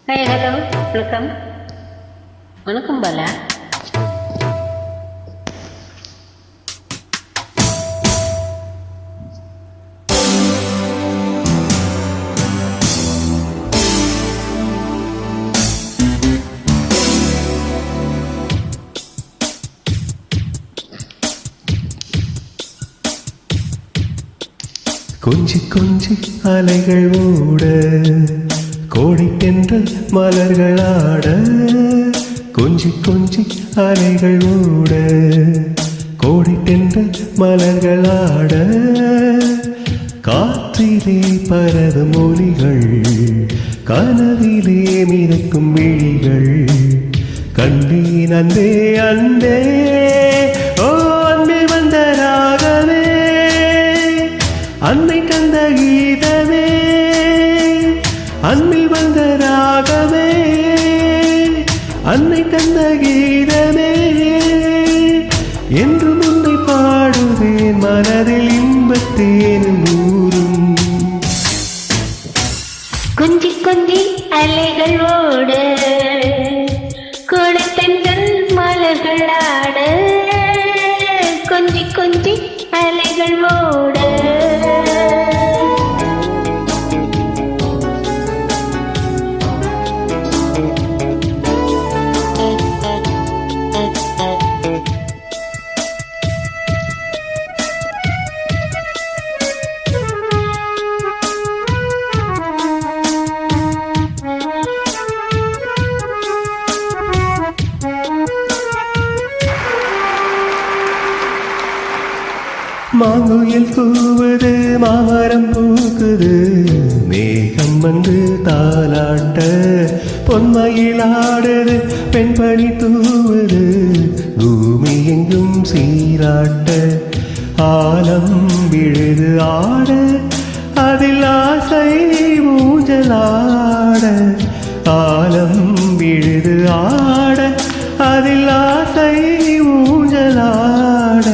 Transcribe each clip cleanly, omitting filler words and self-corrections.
Hello, வணக்கம். வணக்கம் பாலா. கொஞ்சி கொஞ்சி அலைகள் ஓட கோடிக்கென்ற மலர்களாட, கொஞ்சி கொஞ்சி அலைகள் ஓட கோடிக்கென்ற மலர்களாட, காற்றிலே பரவும் ஒலிகள், கனவிலே மிதக்கும் விழிகள், கண்டேன் அன்பே அன்பே, ஓ அன்பே வந்த ராகவே, அன்னை கந்த கீதமே, அன்பில் வந்த ராகமே, அன்னை கந்த கீதமே, என்று முன்னை பாடுவேன், மனதில் இன்பத்தேனும் ஊரும். கொஞ்சி கொஞ்சி அலைகள் ஓட, கோடத்தென்றல் மலர்கள் ஆட, கொஞ்சி கொஞ்சி அலைகள் ஓட. மாங்குயில் கூவுது, மாமரம் பூக்குது, மேகம் வந்து தாலாட்ட, பொன்மயில் ஆடுது, பெண்பணி தூவுது, பூமி எங்கும் சீராட்ட, ஆலம் விழுது ஆட, அதில் ஆசை ஊஞ்சலாட, ஆலம் விழுது ஆட, அதில் ஆசை ஊஞ்சலாட,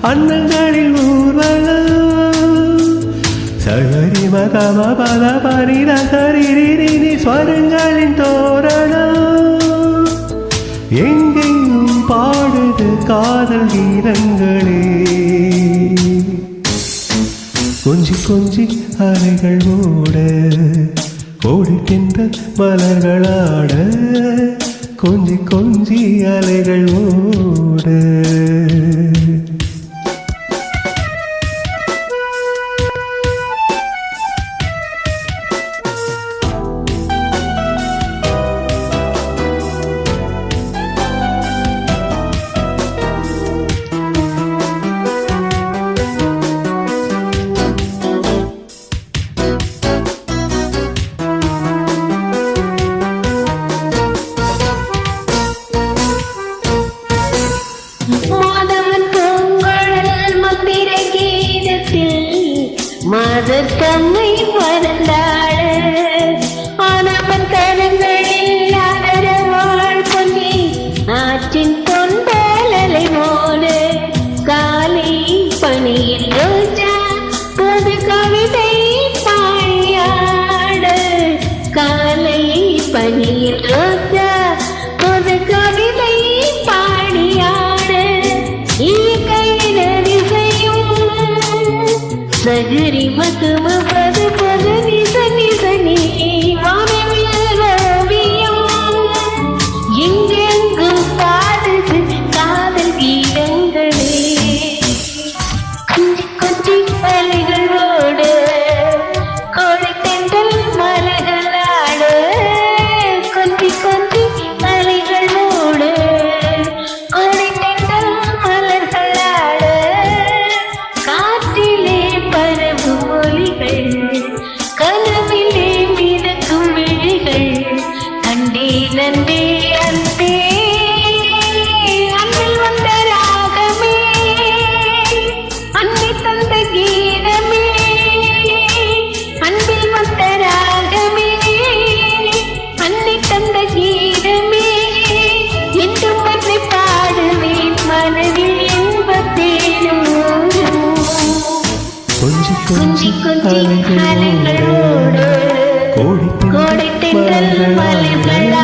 அன்னங்களில் ஊர்வலம், சகரி மகம பத பரித சரிரி ஸ்வரங்களின் தோரணம், எங்கெங்கும் பாடுது காதல் கீதங்களே. கொஞ்சி கொஞ்சி அலைகள் ஓட, கோடிக்கின்ற மலர்களாட, கொஞ்சி கொஞ்சி அலைகள் ஓட. மாதர் தம்மை மறந்தாட, ஆனவன் கரங்களில் ஆதரவாள் பொன்னி, ஆற்றின் பொன்பலலை போல, காலை பணியில் ரோஜா பொது கவிதை பாடியாட, காலை பணியில் ரோஜா பொது கவிதை பாடியாட, சகரி மகம பது பது நிச நிசனி வானவில் ஓவியம், எங்கெங்கும் பாடுது காதல் கீதங்களே. கொஞ்சி கொஞ்சி அலைகள் ஓட, கோடைத்தென்றல் மலர்கள் ஆட, கொஞ்சி கொஞ்சி அலைகள் ஓட, கோடைத்தென்றல் மலர்கள் ஆட, காற்றிலே பரவும் கோடை தென்றல் மலர்களாட